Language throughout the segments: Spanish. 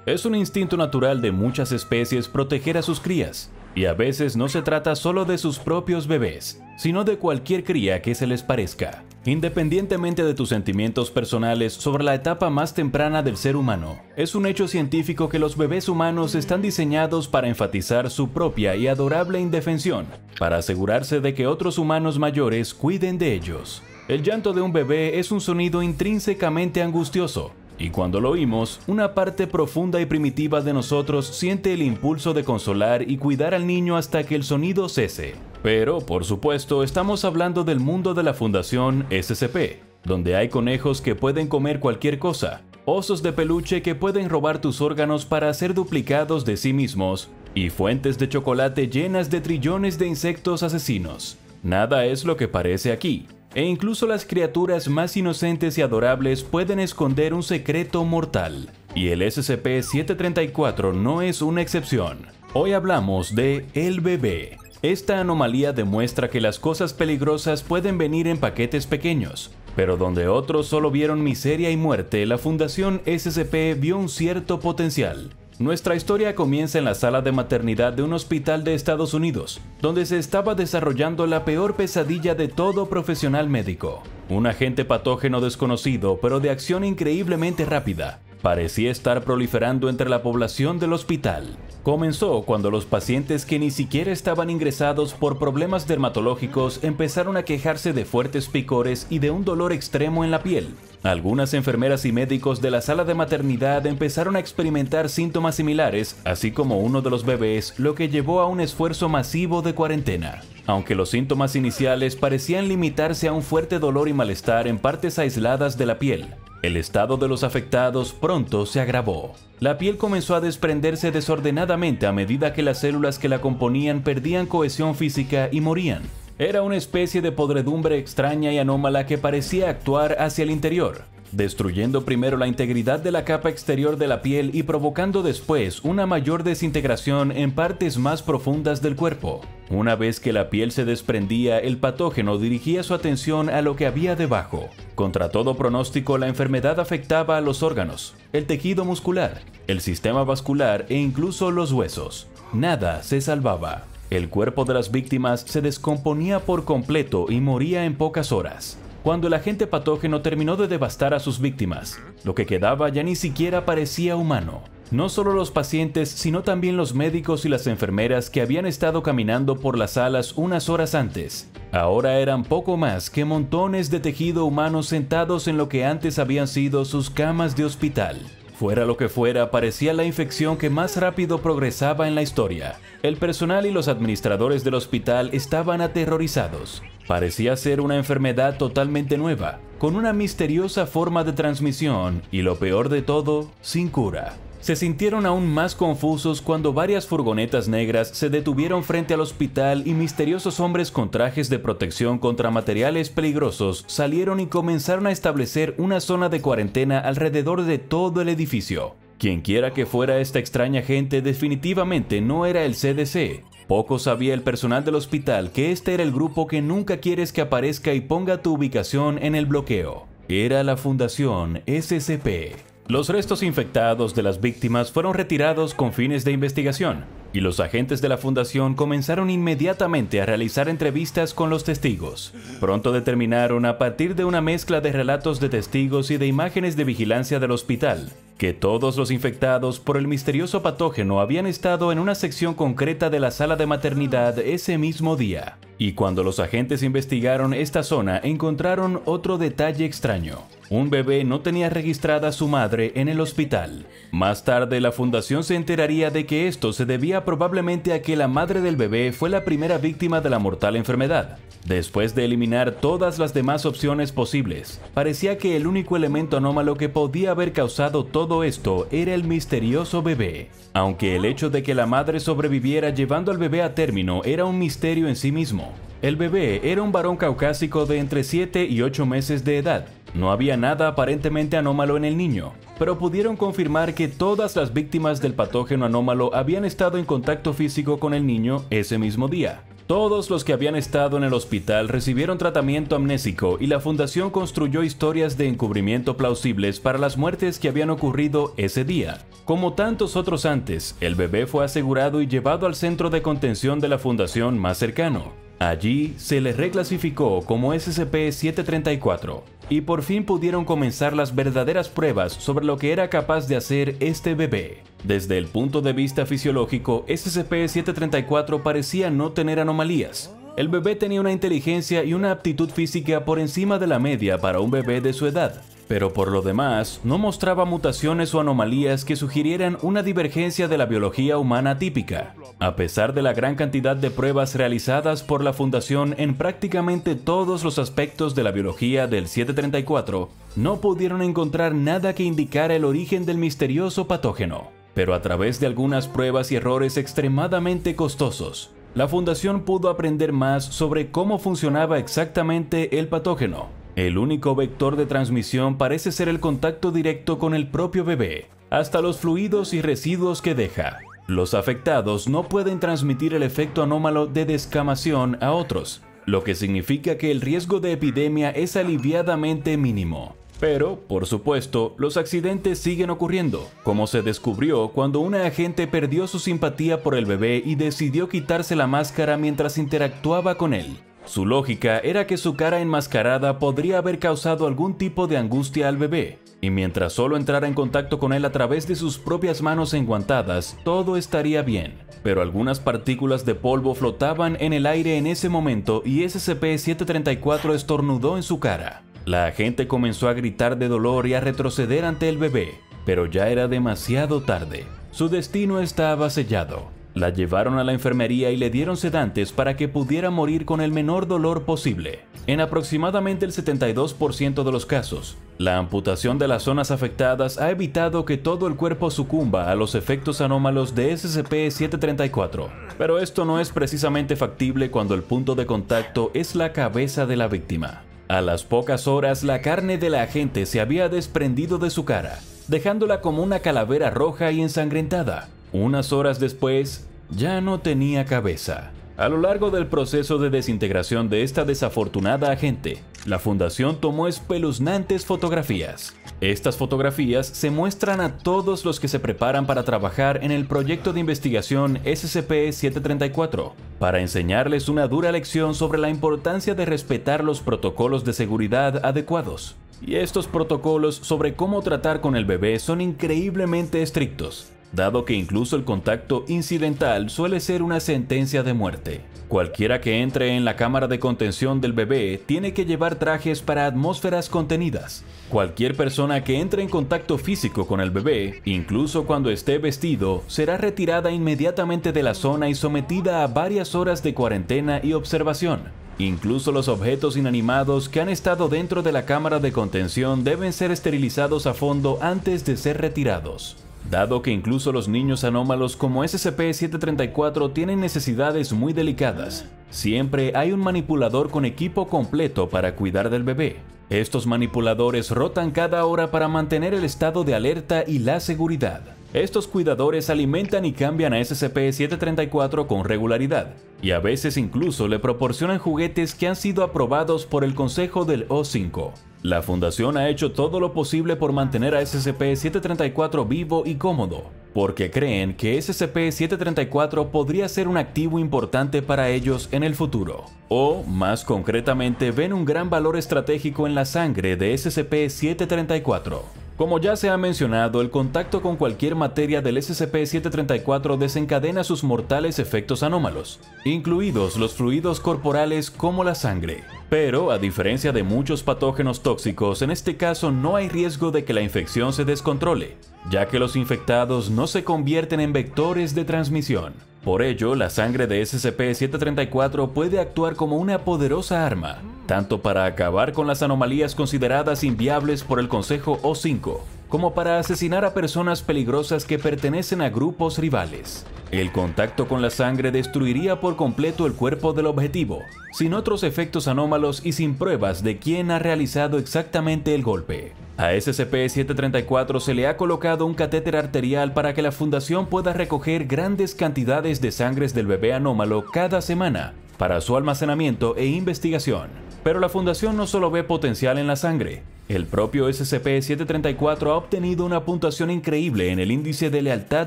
Es un instinto natural de muchas especies proteger a sus crías, y a veces no se trata solo de sus propios bebés, sino de cualquier cría que se les parezca. Independientemente de tus sentimientos personales sobre la etapa más temprana del ser humano, es un hecho científico que los bebés humanos están diseñados para enfatizar su propia y adorable indefensión, para asegurarse de que otros humanos mayores cuiden de ellos. El llanto de un bebé es un sonido intrínsecamente angustioso, y cuando lo oímos, una parte profunda y primitiva de nosotros siente el impulso de consolar y cuidar al niño hasta que el sonido cese. Pero, por supuesto, estamos hablando del mundo de la Fundación SCP, donde hay conejos que pueden comer cualquier cosa, osos de peluche que pueden robar tus órganos para hacer duplicados de sí mismos, y fuentes de chocolate llenas de trillones de insectos asesinos. Nada es lo que parece aquí. E incluso las criaturas más inocentes y adorables pueden esconder un secreto mortal. Y el SCP-734 no es una excepción. Hoy hablamos de el bebé. Esta anomalía demuestra que las cosas peligrosas pueden venir en paquetes pequeños. Pero donde otros solo vieron miseria y muerte, la Fundación SCP vio un cierto potencial. Nuestra historia comienza en la sala de maternidad de un hospital de Estados Unidos, donde se estaba desarrollando la peor pesadilla de todo profesional médico. Un agente patógeno desconocido, pero de acción increíblemente rápida, parecía estar proliferando entre la población del hospital. Comenzó cuando los pacientes que ni siquiera estaban ingresados por problemas dermatológicos empezaron a quejarse de fuertes picores y de un dolor extremo en la piel. Algunas enfermeras y médicos de la sala de maternidad empezaron a experimentar síntomas similares, así como uno de los bebés, lo que llevó a un esfuerzo masivo de cuarentena. Aunque los síntomas iniciales parecían limitarse a un fuerte dolor y malestar en partes aisladas de la piel, el estado de los afectados pronto se agravó. La piel comenzó a desprenderse desordenadamente a medida que las células que la componían perdían cohesión física y morían. Era una especie de podredumbre extraña y anómala que parecía actuar hacia el interior, destruyendo primero la integridad de la capa exterior de la piel y provocando después una mayor desintegración en partes más profundas del cuerpo. Una vez que la piel se desprendía, el patógeno dirigía su atención a lo que había debajo. Contra todo pronóstico, la enfermedad afectaba a los órganos, el tejido muscular, el sistema vascular e incluso los huesos. Nada se salvaba. El cuerpo de las víctimas se descomponía por completo y moría en pocas horas. Cuando el agente patógeno terminó de devastar a sus víctimas, lo que quedaba ya ni siquiera parecía humano. No solo los pacientes, sino también los médicos y las enfermeras que habían estado caminando por las salas unas horas antes. Ahora eran poco más que montones de tejido humano sentados en lo que antes habían sido sus camas de hospital. Fuera lo que fuera, parecía la infección que más rápido progresaba en la historia. El personal y los administradores del hospital estaban aterrorizados. Parecía ser una enfermedad totalmente nueva, con una misteriosa forma de transmisión y, lo peor de todo, sin cura. Se sintieron aún más confusos cuando varias furgonetas negras se detuvieron frente al hospital y misteriosos hombres con trajes de protección contra materiales peligrosos salieron y comenzaron a establecer una zona de cuarentena alrededor de todo el edificio. Quienquiera que fuera esta extraña gente definitivamente no era el CDC. Poco sabía el personal del hospital que este era el grupo que nunca quieres que aparezca y ponga tu ubicación en el bloqueo. Era la Fundación SCP. Los restos infectados de las víctimas fueron retirados con fines de investigación, y los agentes de la fundación comenzaron inmediatamente a realizar entrevistas con los testigos. Pronto determinaron, a partir de una mezcla de relatos de testigos y de imágenes de vigilancia del hospital, que todos los infectados por el misterioso patógeno habían estado en una sección concreta de la sala de maternidad ese mismo día. Y cuando los agentes investigaron esta zona, encontraron otro detalle extraño. Un bebé no tenía registrada a su madre en el hospital. Más tarde, la fundación se enteraría de que esto se debía probablemente a que la madre del bebé fue la primera víctima de la mortal enfermedad. Después de eliminar todas las demás opciones posibles, parecía que el único elemento anómalo que podía haber causado todo esto era el misterioso bebé. Aunque el hecho de que la madre sobreviviera llevando al bebé a término era un misterio en sí mismo. El bebé era un varón caucásico de entre 7 y 8 meses de edad. No había nada aparentemente anómalo en el niño, pero pudieron confirmar que todas las víctimas del patógeno anómalo habían estado en contacto físico con el niño ese mismo día. Todos los que habían estado en el hospital recibieron tratamiento amnésico y la fundación construyó historias de encubrimiento plausibles para las muertes que habían ocurrido ese día. Como tantos otros antes, el bebé fue asegurado y llevado al centro de contención de la fundación más cercano. Allí se le reclasificó como SCP-734 y por fin pudieron comenzar las verdaderas pruebas sobre lo que era capaz de hacer este bebé. Desde el punto de vista fisiológico, SCP-734 parecía no tener anomalías. El bebé tenía una inteligencia y una aptitud física por encima de la media para un bebé de su edad, pero por lo demás no mostraba mutaciones o anomalías que sugirieran una divergencia de la biología humana típica. A pesar de la gran cantidad de pruebas realizadas por la Fundación en prácticamente todos los aspectos de la biología del 734, no pudieron encontrar nada que indicara el origen del misterioso patógeno. Pero a través de algunas pruebas y errores extremadamente costosos, la Fundación pudo aprender más sobre cómo funcionaba exactamente el patógeno. El único vector de transmisión parece ser el contacto directo con el propio bebé, hasta los fluidos y residuos que deja. Los afectados no pueden transmitir el efecto anómalo de descamación a otros, lo que significa que el riesgo de epidemia es aliviadamente mínimo. Pero, por supuesto, los accidentes siguen ocurriendo, como se descubrió cuando una agente perdió su simpatía por el bebé y decidió quitarse la máscara mientras interactuaba con él. Su lógica era que su cara enmascarada podría haber causado algún tipo de angustia al bebé, y mientras solo entrara en contacto con él a través de sus propias manos enguantadas, todo estaría bien. Pero algunas partículas de polvo flotaban en el aire en ese momento y SCP-734 estornudó en su cara. La agente comenzó a gritar de dolor y a retroceder ante el bebé, pero ya era demasiado tarde. Su destino estaba sellado. La llevaron a la enfermería y le dieron sedantes para que pudiera morir con el menor dolor posible. En aproximadamente el 72% de los casos, la amputación de las zonas afectadas ha evitado que todo el cuerpo sucumba a los efectos anómalos de SCP-734. Pero esto no es precisamente factible cuando el punto de contacto es la cabeza de la víctima. A las pocas horas, la carne de la agente se había desprendido de su cara, dejándola como una calavera roja y ensangrentada. Unas horas después, ya no tenía cabeza. A lo largo del proceso de desintegración de esta desafortunada agente, la Fundación tomó espeluznantes fotografías. Estas fotografías se muestran a todos los que se preparan para trabajar en el proyecto de investigación SCP-734, para enseñarles una dura lección sobre la importancia de respetar los protocolos de seguridad adecuados. Y estos protocolos sobre cómo tratar con el bebé son increíblemente estrictos, dado que incluso el contacto incidental suele ser una sentencia de muerte. Cualquiera que entre en la cámara de contención del bebé tiene que llevar trajes para atmósferas contenidas. Cualquier persona que entre en contacto físico con el bebé, incluso cuando esté vestido, será retirada inmediatamente de la zona y sometida a varias horas de cuarentena y observación. Incluso los objetos inanimados que han estado dentro de la cámara de contención deben ser esterilizados a fondo antes de ser retirados. Dado que incluso los niños anómalos como SCP-734 tienen necesidades muy delicadas, siempre hay un manipulador con equipo completo para cuidar del bebé. Estos manipuladores rotan cada hora para mantener el estado de alerta y la seguridad. Estos cuidadores alimentan y cambian a SCP-734 con regularidad, y a veces incluso le proporcionan juguetes que han sido aprobados por el Consejo del O5. La Fundación ha hecho todo lo posible por mantener a SCP-734 vivo y cómodo, porque creen que SCP-734 podría ser un activo importante para ellos en el futuro. O, más concretamente, ven un gran valor estratégico en la sangre de SCP-734. Como ya se ha mencionado, el contacto con cualquier materia del SCP-734 desencadena sus mortales efectos anómalos, incluidos los fluidos corporales como la sangre. Pero, a diferencia de muchos patógenos tóxicos, en este caso no hay riesgo de que la infección se descontrole, ya que los infectados no se convierten en vectores de transmisión. Por ello, la sangre de SCP-734 puede actuar como una poderosa arma, tanto para acabar con las anomalías consideradas inviables por el Consejo O5, como para asesinar a personas peligrosas que pertenecen a grupos rivales. El contacto con la sangre destruiría por completo el cuerpo del objetivo, sin otros efectos anómalos y sin pruebas de quién ha realizado exactamente el golpe. A SCP-734 se le ha colocado un catéter arterial para que la Fundación pueda recoger grandes cantidades de sangre del bebé anómalo cada semana, para su almacenamiento e investigación. Pero la Fundación no solo ve potencial en la sangre. El propio SCP-734 ha obtenido una puntuación increíble en el índice de lealtad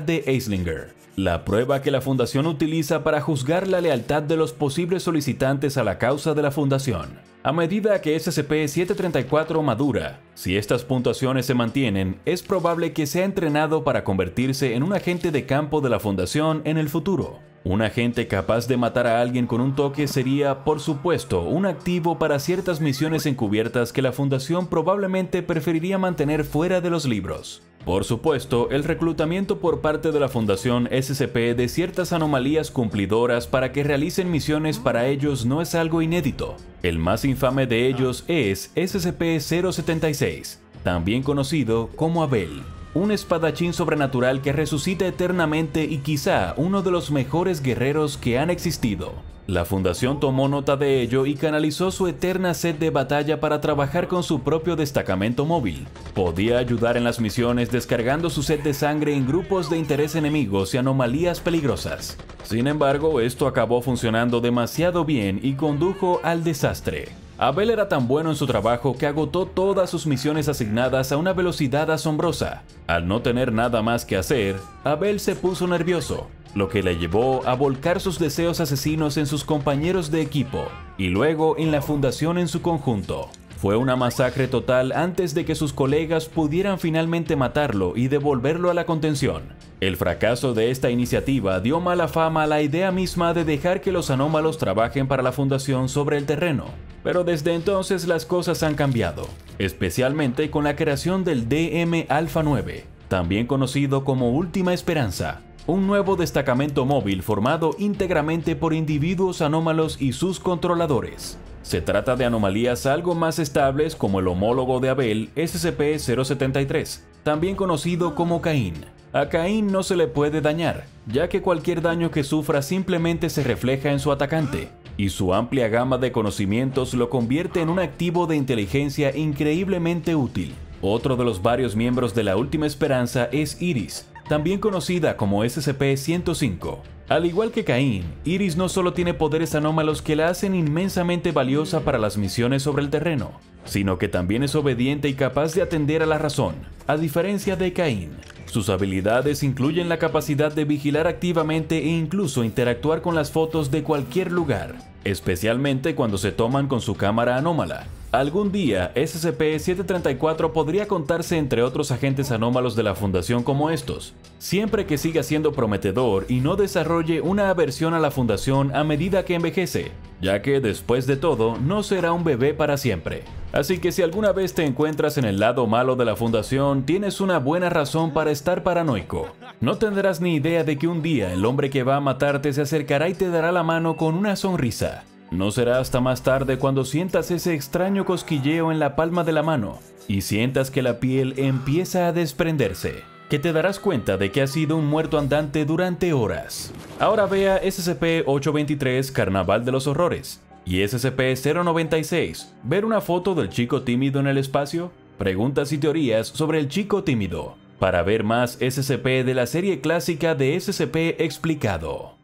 de Eislinger, la prueba que la Fundación utiliza para juzgar la lealtad de los posibles solicitantes a la causa de la Fundación. A medida que SCP-734 madura, si estas puntuaciones se mantienen, es probable que sea entrenado para convertirse en un agente de campo de la Fundación en el futuro. Un agente capaz de matar a alguien con un toque sería, por supuesto, un activo para ciertas misiones encubiertas que la Fundación probablemente preferiría mantener fuera de los libros. Por supuesto, el reclutamiento por parte de la Fundación SCP de ciertas anomalías cumplidoras para que realicen misiones para ellos no es algo inédito. El más infame de ellos es SCP-076, también conocido como Abel, un espadachín sobrenatural que resucita eternamente y quizá uno de los mejores guerreros que han existido. La Fundación tomó nota de ello y canalizó su eterna sed de batalla para trabajar con su propio destacamento móvil. Podía ayudar en las misiones descargando su sed de sangre en grupos de interés enemigos y anomalías peligrosas. Sin embargo, esto acabó funcionando demasiado bien y condujo al desastre. Abel era tan bueno en su trabajo que agotó todas sus misiones asignadas a una velocidad asombrosa. Al no tener nada más que hacer, Abel se puso nervioso, lo que le llevó a volcar sus deseos asesinos en sus compañeros de equipo y luego en la Fundación en su conjunto. Fue una masacre total antes de que sus colegas pudieran finalmente matarlo y devolverlo a la contención. El fracaso de esta iniciativa dio mala fama a la idea misma de dejar que los anómalos trabajen para la Fundación sobre el terreno. Pero desde entonces las cosas han cambiado, especialmente con la creación del DM-Alpha 9, también conocido como Última Esperanza, un nuevo destacamento móvil formado íntegramente por individuos anómalos y sus controladores. Se trata de anomalías algo más estables como el homólogo de Abel, SCP-073, también conocido como Caín. A Caín no se le puede dañar, ya que cualquier daño que sufra simplemente se refleja en su atacante, y su amplia gama de conocimientos lo convierte en un activo de inteligencia increíblemente útil. Otro de los varios miembros de la Última Esperanza es Iris, también conocida como SCP-105. Al igual que Caín, Iris no solo tiene poderes anómalos que la hacen inmensamente valiosa para las misiones sobre el terreno, sino que también es obediente y capaz de atender a la razón, a diferencia de Caín. Sus habilidades incluyen la capacidad de vigilar activamente e incluso interactuar con las fotos de cualquier lugar, especialmente cuando se toman con su cámara anómala. Algún día, SCP-734 podría contarse entre otros agentes anómalos de la Fundación como estos, siempre que siga siendo prometedor y no desarrolle una aversión a la Fundación a medida que envejece, ya que después de todo no será un bebé para siempre. Así que si alguna vez te encuentras en el lado malo de la Fundación, tienes una buena razón para estar paranoico. No tendrás ni idea de que un día el hombre que va a matarte se acercará y te dará la mano con una sonrisa. No será hasta más tarde cuando sientas ese extraño cosquilleo en la palma de la mano y sientas que la piel empieza a desprenderse, que te darás cuenta de que has sido un muerto andante durante horas. Ahora vea SCP-823 Carnaval de los Horrores y SCP-096 ¿Ver una foto del chico tímido en el espacio? Preguntas y teorías sobre el chico tímido. Para ver más SCP de la serie clásica de SCP explicado.